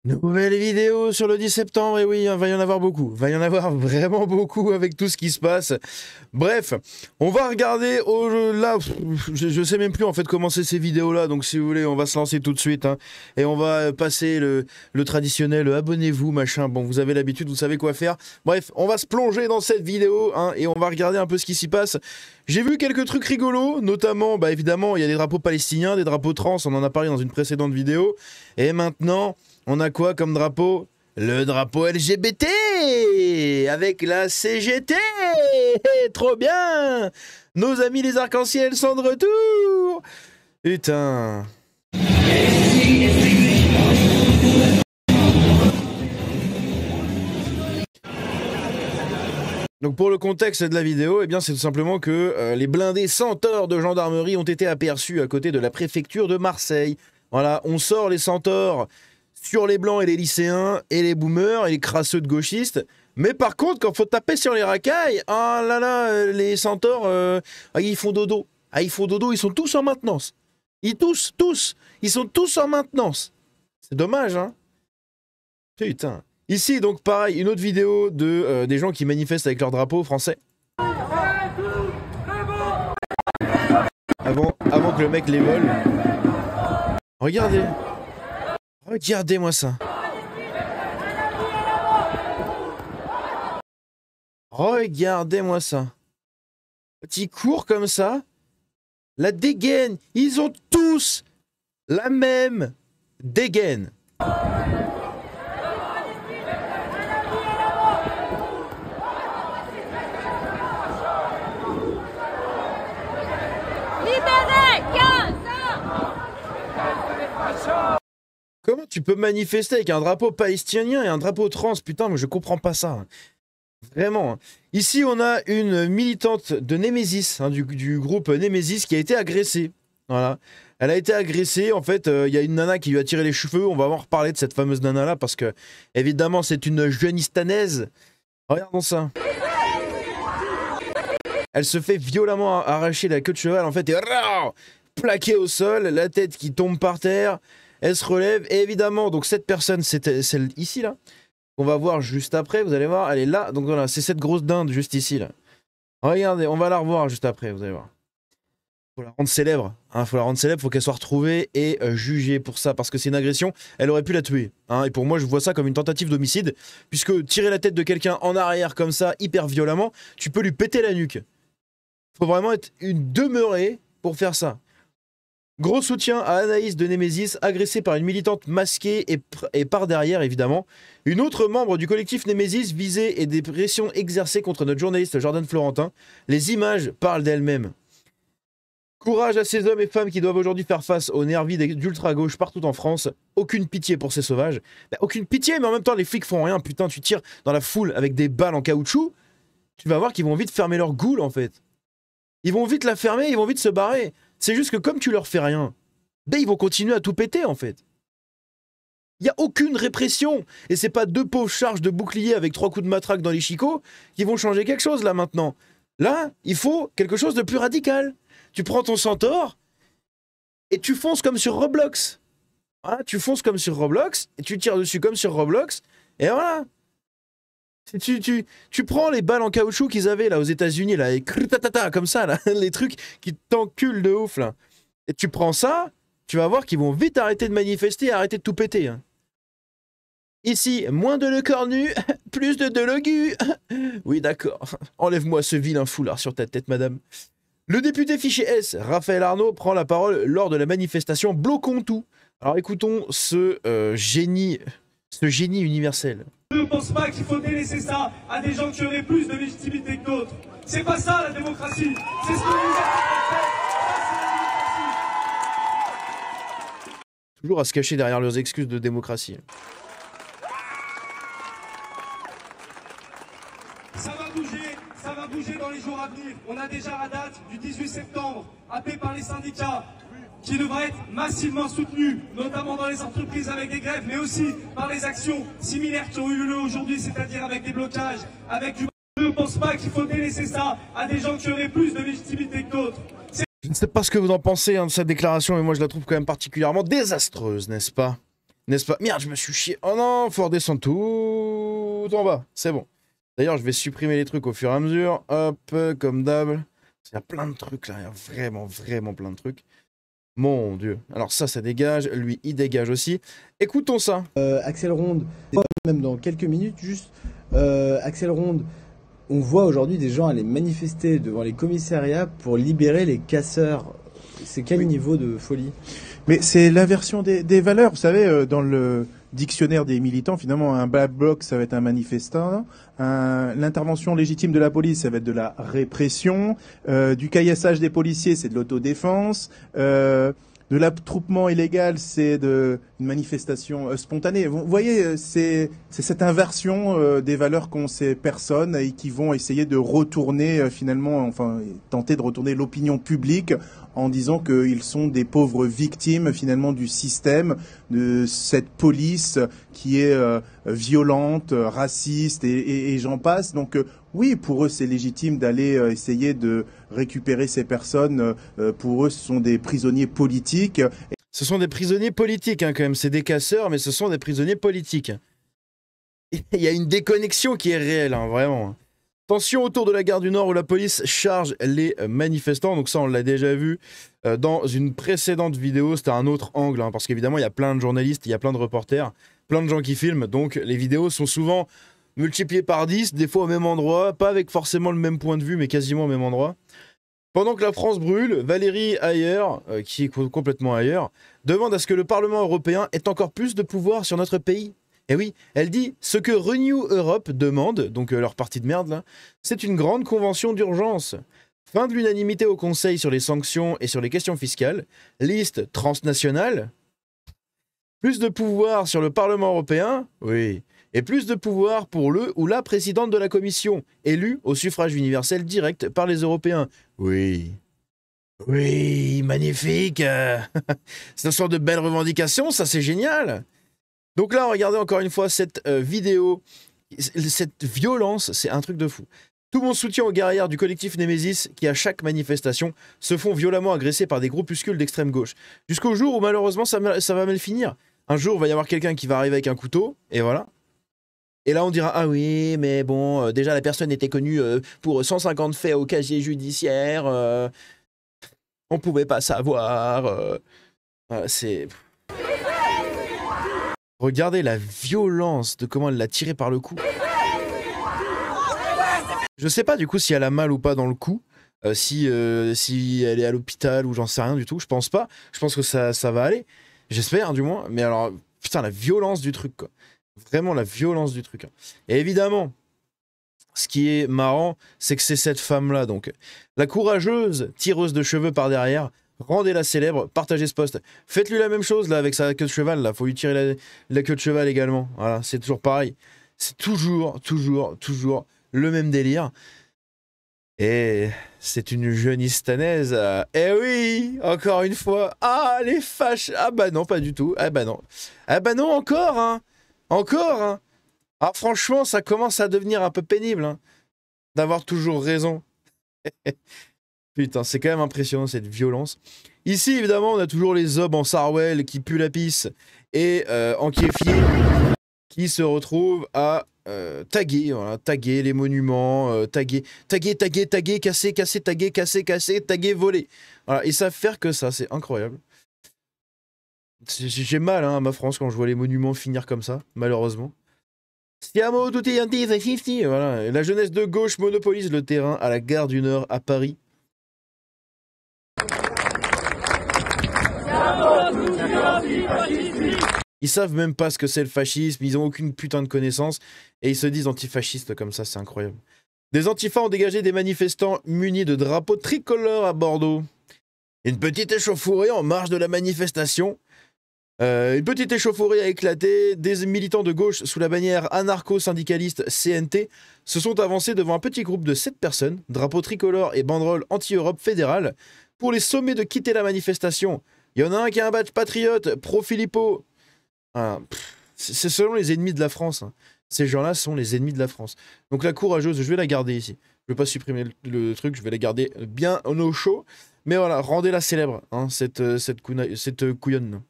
Nouvelle vidéo sur le 10 septembre, et oui, il va y en avoir beaucoup. Il va y en avoir vraiment beaucoup avec tout ce qui se passe. Bref, on va regarder là, je sais même plus en fait comment c'est ces vidéos-là, donc si vous voulez, on va se lancer tout de suite. Hein, et on va passer le traditionnel abonnez-vous, machin. Bon, vous avez l'habitude, vous savez quoi faire. Bref, on va se plonger dans cette vidéo hein, et on va regarder un peu ce qui s'y passe. J'ai vu quelques trucs rigolos, notamment, bah évidemment, il y a des drapeaux palestiniens, des drapeaux trans, on en a parlé dans une précédente vidéo. Et maintenant, on a quoi comme drapeau? Le drapeau LGBT avec la CGT. Trop bien. Nos amis les arcs-en-ciel sont de retour. Putain. Donc pour le contexte de la vidéo, eh bien c'est tout simplement que les blindés centaures de gendarmerie ont été aperçus à côté de la préfecture de Marseille. Voilà, on sort les centaures sur les blancs et les lycéens et les boomers et les crasseux de gauchistes. Mais par contre, quand faut taper sur les racailles, ah là là, les centaures, ils font dodo. Ah, ils font dodo, ils sont tous en maintenance. Ils sont tous en maintenance. C'est dommage, hein. Putain. Ici, donc, pareil, une autre vidéo de des gens qui manifestent avec leur drapeau français. Avant que le mec les vole. Regardez. Regardez-moi ça. Regardez-moi ça. Petit cours comme ça. La dégaine. Ils ont tous la même dégaine. Comment tu peux manifester avec un drapeau palestinien et un drapeau trans? Putain, mais je comprends pas ça. Vraiment. Ici, on a une militante de Némésis, hein, du groupe Némésis, qui a été agressée. Voilà. Elle a été agressée. En fait, il y a une nana qui lui a tiré les cheveux. On va en reparler de cette fameuse nana-là, parce que, évidemment, c'est une jeunistanaise. Regardons ça. Elle se fait violemment arracher la queue de cheval, en fait, et plaquée au sol, la tête qui tombe par terre. Elle se relève, et évidemment, donc cette personne, c'est celle ici, là, qu'on va voir juste après, vous allez voir, elle est là, donc voilà, c'est cette grosse dinde juste ici, là. Regardez, on va la revoir juste après, vous allez voir. Faut la rendre célèbre, hein, faut la rendre célèbre, faut qu'elle soit retrouvée et jugée pour ça, parce que c'est une agression, elle aurait pu la tuer, hein, et pour moi, je vois ça comme une tentative d'homicide, puisque tirer la tête de quelqu'un en arrière, comme ça, hyper violemment, tu peux lui péter la nuque. Faut vraiment être une demeurée pour faire ça. Gros soutien à Anaïs de Némésis, agressée par une militante masquée et par derrière, évidemment. Une autre membre du collectif Némésis visée et des pressions exercées contre notre journaliste Jordan Florentin. Les images parlent d'elles-mêmes. Courage à ces hommes et femmes qui doivent aujourd'hui faire face aux nervis d'ultra-gauche partout en France. Aucune pitié pour ces sauvages. Bah, aucune pitié, mais en même temps, les flics font rien. Putain, tu tires dans la foule avec des balles en caoutchouc. Tu vas voir qu'ils vont vite fermer leur goule, en fait. Ils vont vite la fermer, ils vont vite se barrer. C'est juste que comme tu leur fais rien, ben ils vont continuer à tout péter en fait. Il n'y a aucune répression. Et c'est pas deux pauvres charges de bouclier avec 3 coups de matraque dans les chicots qui vont changer quelque chose là maintenant. Là, il faut quelque chose de plus radical. Tu prends ton centaure et tu fonces comme sur Roblox. Voilà, tu fonces comme sur Roblox et tu tires dessus comme sur Roblox et voilà. Tu prends les balles en caoutchouc qu'ils avaient là aux États-Unis là, et comme ça là, les trucs qui t'enculent de ouf là. Et tu prends ça, tu vas voir qu'ils vont vite arrêter de manifester et arrêter de tout péter. Hein. Ici, moins de le cornu, plus de logu. Oui d'accord, enlève-moi ce vilain foulard sur ta tête madame. Le député fiché S, Raphaël Arnaud, prend la parole lors de la manifestation Bloquons tout. Alors écoutons ce génie universel. Je ne pense pas qu'il faut délaisser ça à des gens qui auraient plus de légitimité que d'autres. C'est pas ça la démocratie. C'est ce que vous avez fait. Toujours à se cacher derrière leurs excuses de démocratie. Ça va bouger dans les jours à venir. On a déjà la date du 18 septembre, appelée par les syndicats, qui devra être massivement soutenu, notamment dans les entreprises avec des grèves, mais aussi par les actions similaires qui ont eu lieu aujourd'hui, c'est-à-dire avec des blocages, avec du... Je ne pense pas qu'il faut délaisser ça à des gens qui auraient plus de légitimité que d'autres. Je ne sais pas ce que vous en pensez hein, de cette déclaration, mais moi je la trouve quand même particulièrement désastreuse, n'est-ce pas? N'est-ce pas? Merde, je me suis chié. Oh non, faut redescendre tout en bas. C'est bon. D'ailleurs, je vais supprimer les trucs au fur et à mesure. Hop, comme d'hab. Il y a plein de trucs là. Il y a vraiment, vraiment plein de trucs. Mon Dieu. Alors ça dégage. Lui, il dégage aussi. Écoutons ça. Axel Ronde, même dans quelques minutes, juste Axel Ronde, on voit aujourd'hui des gens aller manifester devant les commissariats pour libérer les casseurs. C'est quel niveau de folie? Mais c'est l'inversion des valeurs. Vous savez, dans le dictionnaire des militants, finalement, un black bloc, ça va être un manifestant. L'intervention légitime de la police, ça va être de la répression. Du caillassage des policiers, c'est de l'autodéfense. De l'attroupement illégal, c'est une manifestation spontanée. Vous voyez, c'est cette inversion des valeurs qu'ont ces personnes et qui vont essayer de retourner finalement, enfin tenter de retourner l'opinion publique en disant qu'ils sont des pauvres victimes finalement du système, de cette police qui est violente, raciste et j'en passe. Donc oui, pour eux c'est légitime d'aller essayer de récupérer ces personnes. Pour eux ce sont des prisonniers politiques. Ce sont des prisonniers politiques hein, quand même. C'est des casseurs, mais ce sont des prisonniers politiques. Il y a une déconnexion qui est réelle, hein, vraiment. Tension autour de la gare du Nord où la police charge les manifestants. Donc ça, on l'a déjà vu dans une précédente vidéo. C'était un autre angle, hein, parce qu'évidemment, il y a plein de journalistes, il y a plein de reporters, plein de gens qui filment. Donc les vidéos sont souvent multipliées par 10, des fois au même endroit, pas avec forcément le même point de vue, mais quasiment au même endroit. Pendant que la France brûle, Valérie Ayer, qui est complètement ailleurs, demande à ce que le Parlement européen ait encore plus de pouvoir sur notre pays. Et oui, elle dit ce que Renew Europe demande, donc leur parti de merde là, c'est une grande convention d'urgence. Fin de l'unanimité au Conseil sur les sanctions et sur les questions fiscales, liste transnationale, plus de pouvoir sur le Parlement européen, oui, et plus de pouvoir pour le ou la présidente de la Commission, élue au suffrage universel direct par les Européens. Oui. Oui, magnifique. C'est une sorte de belle revendication, ça c'est génial. Donc là, regardez encore une fois cette vidéo, cette violence, c'est un truc de fou. Tout mon soutien aux guerrières du collectif Némésis qui, à chaque manifestation, se font violemment agresser par des groupuscules d'extrême gauche. Jusqu'au jour où, malheureusement, ça va mal finir. Un jour, il va y avoir quelqu'un qui va arriver avec un couteau, et voilà. Et là, on dira, ah oui, mais bon, déjà, la personne était connue pour 150 faits au casier judiciaire, on pouvait pas savoir, c'est... Regardez la violence de comment elle l'a tiré par le cou. Je sais pas du coup si elle a mal ou pas dans le cou, si elle est à l'hôpital ou j'en sais rien du tout, je pense pas. Je pense que ça va aller, j'espère du moins. Mais alors, putain, la violence du truc quoi. Vraiment la violence du truc. Et évidemment, ce qui est marrant, c'est que c'est cette femme-là, donc la courageuse tireuse de cheveux par derrière. Rendez-la célèbre, partagez ce post. Faites-lui la même chose là avec sa queue de cheval, là. Faut lui tirer la queue de cheval également. Voilà, c'est toujours pareil. C'est toujours le même délire. Et c'est une jeune istanaise. Eh oui, encore une fois. Ah, les fâches. Ah bah non, pas du tout. Ah bah non. Ah bah non, encore, hein. Encore, hein. Ah franchement, ça commence à devenir un peu pénible, hein, d'avoir toujours raison. Putain, c'est quand même impressionnant cette violence. Ici, évidemment, on a toujours les obs en Sarwell qui puent la pisse et en Kiefier qui se retrouvent à taguer, voilà, taguer les monuments, taguer, casser, taguer, voler. Voilà, ils savent faire que ça, c'est incroyable. J'ai mal hein, à ma France quand je vois les monuments finir comme ça, malheureusement. Siamo tutti anti 50, voilà. La jeunesse de gauche monopolise le terrain à la gare du Nord à Paris. Ils savent même pas ce que c'est le fascisme, ils ont aucune putain de connaissance et ils se disent antifascistes comme ça, c'est incroyable. Des antifas ont dégagé des manifestants munis de drapeaux tricolores à Bordeaux. Une petite échauffourée en marge de la manifestation. Une petite échauffourée a éclaté. Des militants de gauche sous la bannière anarcho-syndicaliste CNT se sont avancés devant un petit groupe de 7 personnes, drapeaux tricolores et banderoles anti-Europe fédérale, pour les sommer de quitter la manifestation. Il y en a un qui a un badge patriote, pro-Philippot. C'est selon les ennemis de la France. Hein. Ces gens-là sont les ennemis de la France. Donc la courageuse, je vais la garder ici. Je vais pas supprimer le truc, je vais la garder bien au chaud. Mais voilà, rendez-la célèbre, hein, cette couillonne.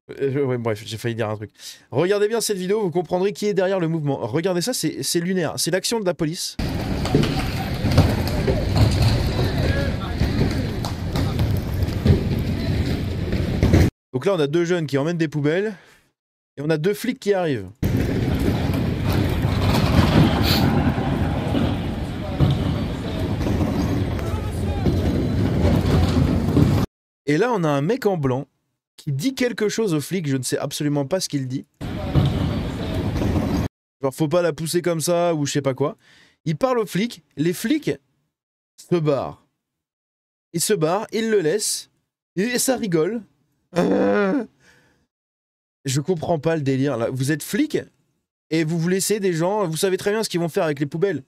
Ouais, bref, j'ai failli dire un truc. Regardez bien cette vidéo, vous comprendrez qui est derrière le mouvement. Regardez ça, c'est lunaire. C'est l'action de la police. Donc là, on a deux jeunes qui emmènent des poubelles. Et on a deux flics qui arrivent. Et là, on a un mec en blanc qui dit quelque chose aux flics, je ne sais absolument pas ce qu'il dit. Genre, faut pas la pousser comme ça, ou je sais pas quoi. Il parle aux flics, les flics se barrent. Ils se barrent, ils le laissent, et ça rigole. Je comprends pas le délire, là. Vous êtes flic, et vous vous laissez des gens, vous savez très bien ce qu'ils vont faire avec les poubelles.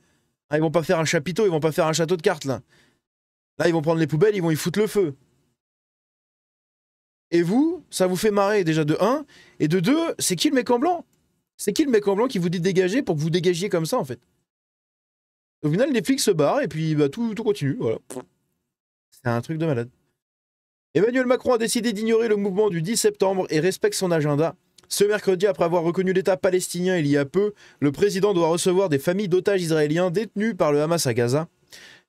Ah, ils vont pas faire un chapiteau, ils vont pas faire un château de cartes, là. Là, ils vont prendre les poubelles, ils vont y foutre le feu. Et vous, ça vous fait marrer déjà de 1, et de 2, c'est qui le mec en blanc? C'est qui le mec en blanc qui vous dit de dégager pour que vous dégagiez comme ça en fait? Au final, les flics se barrent et puis bah, tout continue, voilà. C'est un truc de malade. Emmanuel Macron a décidé d'ignorer le mouvement du 10 septembre et respecte son agenda. Ce mercredi, après avoir reconnu l'État palestinien il y a peu, le président doit recevoir des familles d'otages israéliens détenus par le Hamas à Gaza.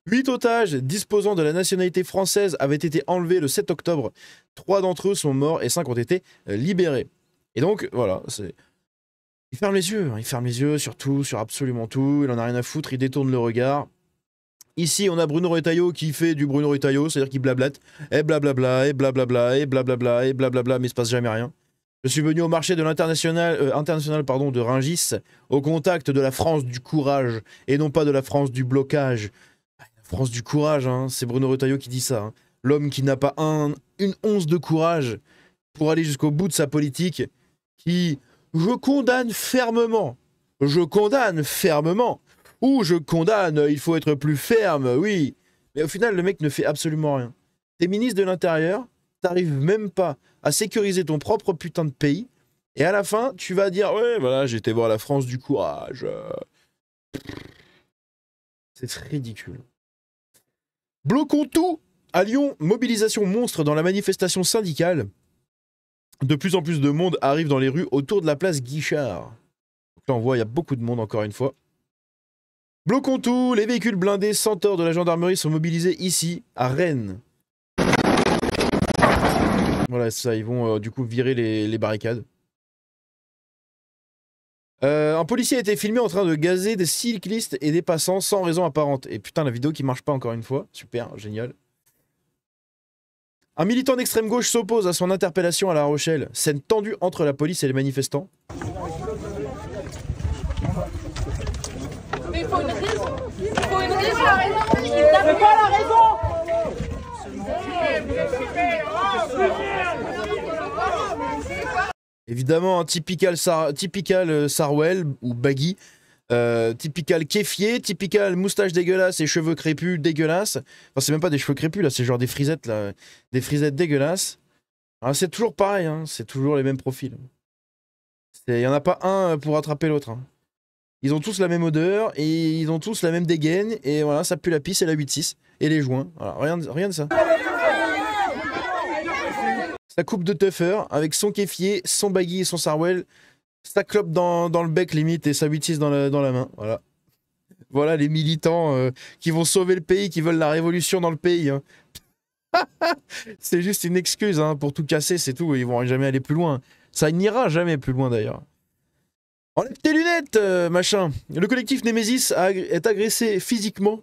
8 otages disposant de la nationalité française avaient été enlevés le 7 octobre. 3 d'entre eux sont morts et 5 ont été libérés. Et donc, voilà, il ferme les yeux. Il ferme les yeux sur tout, sur absolument tout. Il en a rien à foutre, il détourne le regard. Ici, on a Bruno Retailleau qui fait du Bruno Retailleau, c'est-à-dire qu'il blablate. Et blablabla, et blablabla, et blablabla, et blablabla, mais il se passe jamais rien. Je suis venu au marché de l'international de Rungis, au contact de la France du courage, et non pas de la France du blocage. France du courage, hein, c'est Bruno Retailleau qui dit ça. Hein. L'homme qui n'a pas une once de courage pour aller jusqu'au bout de sa politique, qui, je condamne fermement, ou je condamne, il faut être plus ferme, oui. Mais au final, le mec ne fait absolument rien. T'es ministre de l'Intérieur, t'arrives même pas à sécuriser ton propre putain de pays, et à la fin, tu vas dire, ouais, voilà, j'ai été voir la France du courage. C'est ridicule. Bloquons tout à Lyon, mobilisation monstre dans la manifestation syndicale. De plus en plus de monde arrive dans les rues autour de la place Guichard. Donc là on voit il y a beaucoup de monde encore une fois. Bloquons tout, les véhicules blindés Centaure de la gendarmerie sont mobilisés ici, à Rennes. Voilà, ça, ils vont du coup virer les barricades. Un policier a été filmé en train de gazer des cyclistes et des passants sans raison apparente. Et putain, la vidéo qui marche pas encore une fois. Super, génial. Un militant d'extrême gauche s'oppose à son interpellation à La Rochelle. Scène tendue entre la police et les manifestants. Mais il faut une raison. Il faut une raison. C'est pas la raison. Évidemment, un typical Sarwell ou Baggy, typical Kéfier, typical moustache dégueulasse et cheveux crépus dégueulasses. Enfin, c'est même pas des cheveux crépus là, c'est genre des frisettes là, des frisettes dégueulasses. C'est toujours pareil, hein, c'est toujours les mêmes profils. Il y en a pas un pour attraper l'autre. Hein. Ils ont tous la même odeur et ils ont tous la même dégaine et voilà, ça pue la pisse et la 8-6 et les joints. Voilà, rien de ça. Sa coupe de tougher avec son kéfier, son baggy et son sarwell, sa clope dans le bec limite et sa 8-6 dans la main. Voilà. Voilà les militants qui vont sauver le pays, qui veulent la révolution dans le pays. Hein. C'est juste une excuse hein, pour tout casser, c'est tout. Ils vont jamais aller plus loin. Ça n'ira jamais plus loin d'ailleurs. Enlève tes lunettes, machin. Le collectif Némésis est agressé physiquement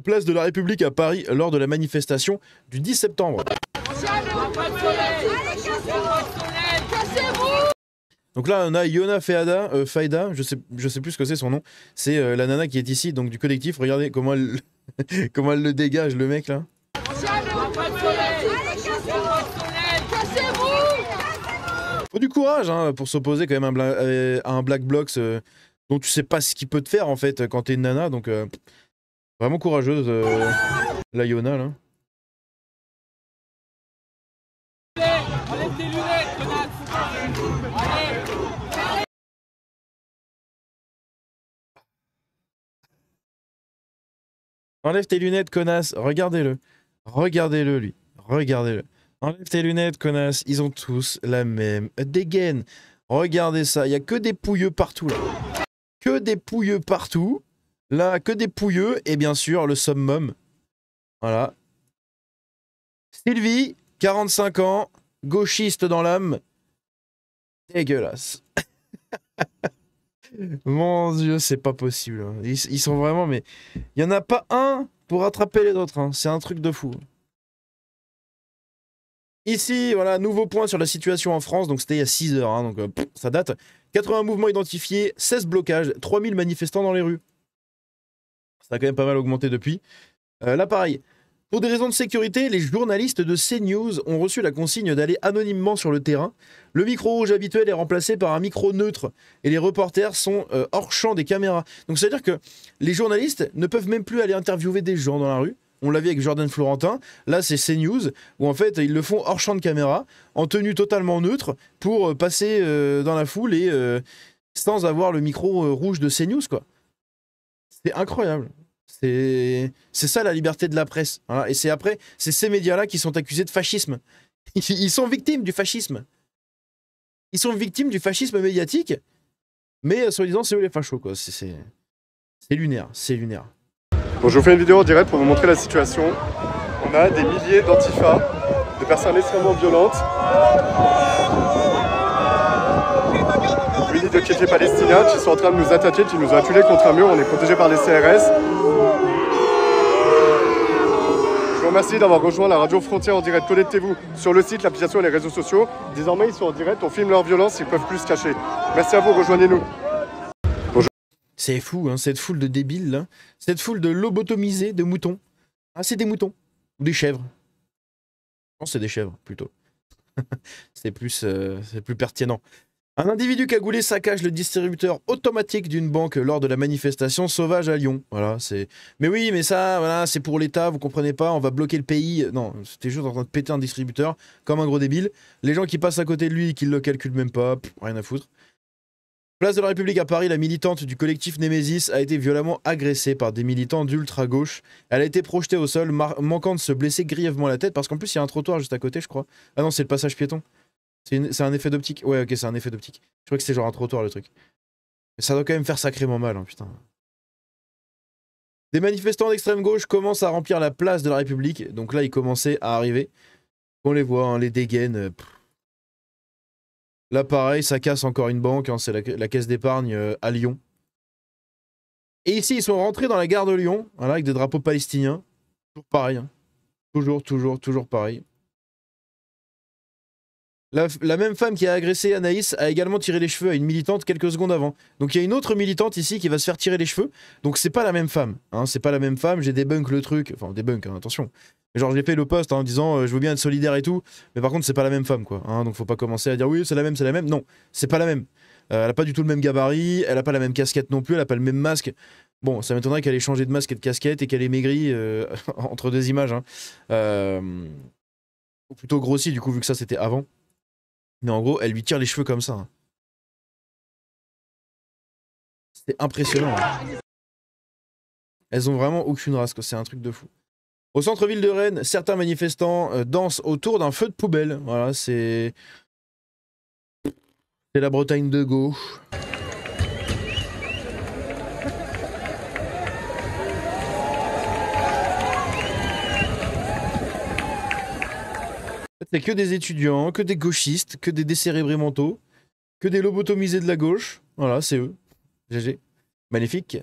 place de la République à Paris lors de la manifestation du 10 septembre. Donc là on a Yona Faida, je sais plus ce que c'est son nom. C'est la nana qui est ici, donc du collectif. Regardez comment elle, comment elle le dégage le mec là. Faut du courage hein, pour s'opposer quand même à un Black Blocs dont tu sais pas ce qu'il peut te faire en fait quand t'es une nana. Donc vraiment courageuse la Yona là. Enlève tes lunettes, connasse. Regardez-le. Regardez-le, lui. Regardez-le. Enlève tes lunettes, connasse. Ils ont tous la même dégaine. Regardez ça, il n'y a que des pouilleux partout là. Que des pouilleux partout. Là, que des pouilleux. Et bien sûr, le summum. Voilà. Sylvie, 45 ans, gauchiste dans l'âme. Dégueulasse. Mon Dieu, c'est pas possible. Ils sont vraiment, mais il n'y en a pas un pour rattraper les autres. Hein. C'est un truc de fou. Ici, voilà, nouveau point sur la situation en France. Donc c'était il y a 6 heures, hein, donc ça date. 80 mouvements identifiés, 16 blocages, 3000 manifestants dans les rues. Ça a quand même pas mal augmenté depuis. Là, pareil. Pour des raisons de sécurité, les journalistes de CNews ont reçu la consigne d'aller anonymement sur le terrain. Le micro rouge habituel est remplacé par un micro neutre et les reporters sont hors champ des caméras. Donc ça veut dire que les journalistes ne peuvent même plus aller interviewer des gens dans la rue. On l'a vu avec Jordan Florentin. Là, c'est CNews où en fait ils le font hors champ de caméra, en tenue totalement neutre, pour passer dans la foule et sans avoir le micro rouge de CNews, quoi. C'est incroyable. C'est ça la liberté de la presse. Voilà. Et c'est ces médias-là qui sont accusés de fascisme. Ils sont victimes du fascisme. Ils sont victimes du fascisme médiatique, mais soi-disant c'est eux les fachos, quoi. C'est lunaire, c'est lunaire. Bon, je vous fais une vidéo en direct pour vous montrer la situation. On a des milliers d'antifa, de personnes extrêmement violentes. Munis de kékés palestiniens qui sont en train de nous attaquer, qui nous ont acculés contre un mur. On est protégés par les CRS. Je vous remercie d'avoir rejoint la radio Frontière en direct. Connectez-vous sur le site, l'application et les réseaux sociaux. Désormais, ils sont en direct, on filme leur violence, ils ne peuvent plus se cacher. Merci à vous, rejoignez-nous. C'est fou, hein, cette foule de débiles, là. Cette foule de lobotomisés, de moutons. Ah, c'est des moutons. Ou des chèvres. Je pense que c'est des chèvres, plutôt. c'est plus pertinent. Un individu cagoulé saccage le distributeur automatique d'une banque lors de la manifestation sauvage à Lyon. Voilà, c'est... Mais oui, mais ça, voilà, c'est pour l'État, vous comprenez pas, on va bloquer le pays. Non, c'était juste en train de péter un distributeur, comme un gros débile. Les gens qui passent à côté de lui, qui le calculent même pas, rien à foutre. Place de la République à Paris, la militante du collectif Némésis a été violemment agressée par des militants d'ultra-gauche. Elle a été projetée au sol, manquant de se blesser grièvement la tête, parce qu'en plus il y a un trottoir juste à côté, je crois. Ah non, c'est le passage piéton. C'est un effet d'optique. Ouais, ok, c'est un effet d'optique. Je crois que c'est genre un trottoir, le truc. Mais ça doit quand même faire sacrément mal, hein, putain. Des manifestants d'extrême gauche commencent à remplir la place de la République. Donc là, ils commençaient à arriver. On les voit, hein, les dégaines. Là, pareil, ça casse encore une banque. Hein, c'est la caisse d'épargne à Lyon. Et ici, ils sont rentrés dans la gare de Lyon, voilà, avec des drapeaux palestiniens. Toujours pareil. Hein. Toujours pareil. La même femme qui a agressé Anaïs a également tiré les cheveux à une militante quelques secondes avant. Donc il y a une autre militante ici qui va se faire tirer les cheveux. Donc c'est pas la même femme. Hein, c'est pas la même femme. J'ai débunk le truc. Enfin, débunk, hein, attention. Mais genre j'ai fait le post hein, en disant je veux bien être solidaire et tout. Mais par contre, c'est pas la même femme, quoi. Hein, donc faut pas commencer à dire oui, c'est la même. Non, c'est pas la même. Elle a pas du tout le même gabarit. Elle a pas la même casquette non plus. Elle a pas le même masque. Bon, ça m'étonnerait qu'elle ait changé de masque et de casquette et qu'elle ait maigri entre deux images. Hein. Ou plutôt grossi, du coup, vu que ça c'était avant. Mais en gros, elle lui tire les cheveux comme ça. Hein. C'est impressionnant. Hein. Elles ont vraiment aucune race, quoi. C'est un truc de fou. Au centre-ville de Rennes, certains manifestants dansent autour d'un feu de poubelle. Voilà, c'est la Bretagne de gauche. C'est que des étudiants, que des gauchistes, que des décérébrés mentaux, que des lobotomisés de la gauche. Voilà, c'est eux. GG. Magnifique.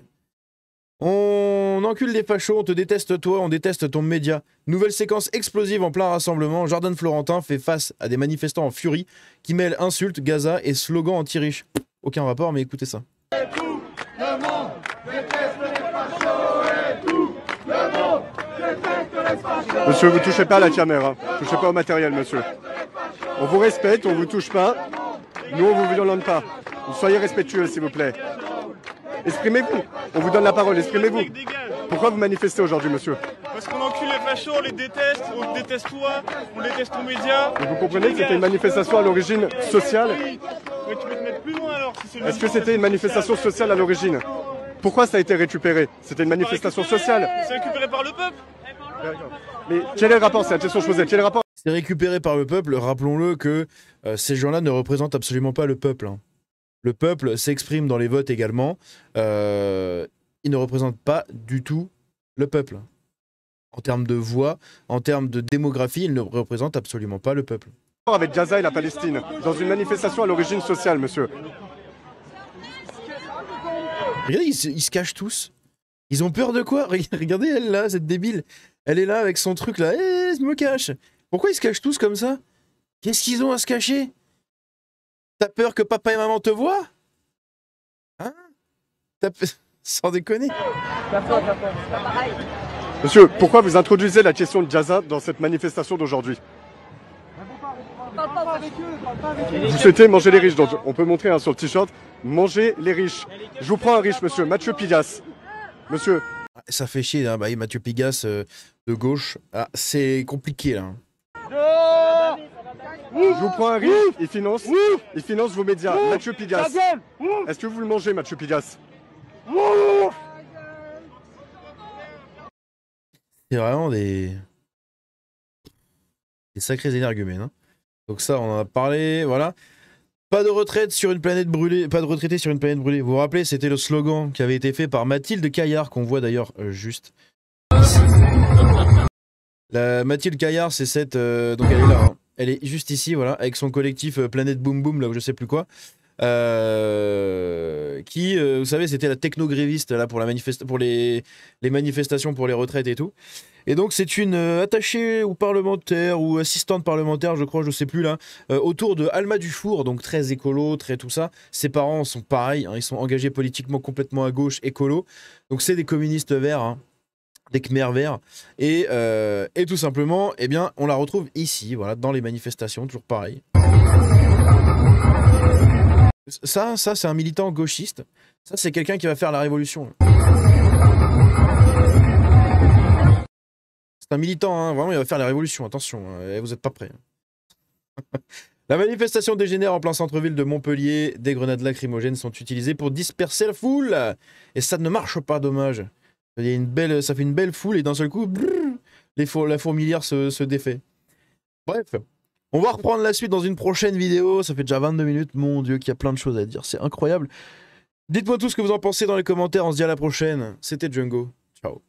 On encule des fachos, on te déteste toi, on déteste ton média. Nouvelle séquence explosive en plein rassemblement. Jordan Florentin fait face à des manifestants en furie qui mêlent insultes, Gaza et slogans anti-riches. Aucun rapport, mais écoutez ça. Tout le monde déteste les fachos et tout le monde déteste les fachos. Monsieur, vous touchez pas à la caméra. Touchez pas au matériel, monsieur. On vous respecte, on vous touche pas. Nous, on vous violente pas. Soyez respectueux, s'il vous plaît. Exprimez-vous. On vous donne la parole, exprimez-vous. Pourquoi vous manifestez aujourd'hui, monsieur? Parce qu'on encule les fachos, on les déteste, on déteste toi, on déteste ton média. Et vous comprenez que c'était une manifestation à l'origine sociale? Oui. Mais tu peux te mettre plus loin alors si c'est. Est-ce que c'était une manifestation sociale à l'origine? Pourquoi ça a été récupéré? C'était une manifestation sociale. C'est récupéré par le peuple. Mais quel est le rapport? C'est la question que je posais. Quel est le rapport? C'est récupéré par le peuple. Rappelons-le que ces gens-là ne représentent absolument pas le peuple. Hein. Le peuple s'exprime dans les votes également. Ils ne représentent pas du tout le peuple. En termes de voix, en termes de démographie, ils ne représentent absolument pas le peuple. Avec Gaza et la Palestine, dans une manifestation à l'origine sociale, monsieur. Regardez, ils se cachent tous. Ils ont peur de quoi? Regardez elle là, cette débile. Elle est là avec son truc là. Eh, je me cache. Pourquoi ils se cachent tous comme ça? Qu'est-ce qu'ils ont à se cacher? T'as peur que papa et maman te voient? Hein? Sans déconner. Monsieur, pourquoi vous introduisez la question de Gaza dans cette manifestation d'aujourd'hui? Vous souhaitez manger les riches, donc on peut montrer sur le t-shirt, manger les riches. Je vous prends un riche, monsieur, Mathieu Pigas. Monsieur. Ça fait chier, hein. Bah, Mathieu Pigas de gauche. Ah, c'est compliqué là. Je vous prends un riche, il finance vos médias. Mathieu Pigas. Est-ce que vous le mangez, Mathieu Pigas? C'est vraiment des sacrés énergumènes. Hein. Donc ça, on en a parlé, voilà. Pas de retraite sur une planète brûlée, pas de retraité sur une planète brûlée. Vous vous rappelez, c'était le slogan qui avait été fait par Mathilde Caillard, qu'on voit d'ailleurs juste ici. Mathilde Caillard, c'est cette... donc elle est là, hein. Elle est juste ici, voilà, avec son collectif Planète Boom Boom, là où je sais plus quoi. Qui, vous savez, c'était la techno-gréviste là, pour les manifestations pour les retraites et tout. Et donc c'est une attachée ou parlementaire ou assistante parlementaire, je crois, je sais plus là, autour de Alma Dufour, donc très écolo, très tout ça. Ses parents sont pareils, hein, ils sont engagés politiquement complètement à gauche, écolo. Donc c'est des communistes verts, hein, des Khmers verts. Et tout simplement, eh bien, on la retrouve ici, voilà, dans les manifestations, toujours pareil. Ça c'est un militant gauchiste. Ça, c'est quelqu'un qui va faire la révolution. C'est un militant, hein, vraiment, il va faire la révolution. Attention, vous n'êtes pas prêts. La manifestation dégénère en plein centre-ville de Montpellier. Des grenades lacrymogènes sont utilisées pour disperser la foule. Et ça ne marche pas, dommage. Il y a ça fait une belle foule et d'un seul coup, brrr, la fourmilière se défait. Bref. On va reprendre la suite dans une prochaine vidéo. Ça fait déjà 22 minutes. Mon Dieu, qu'il y a plein de choses à dire. C'est incroyable. Dites-moi tout ce que vous en pensez dans les commentaires. On se dit à la prochaine. C'était Django. Ciao.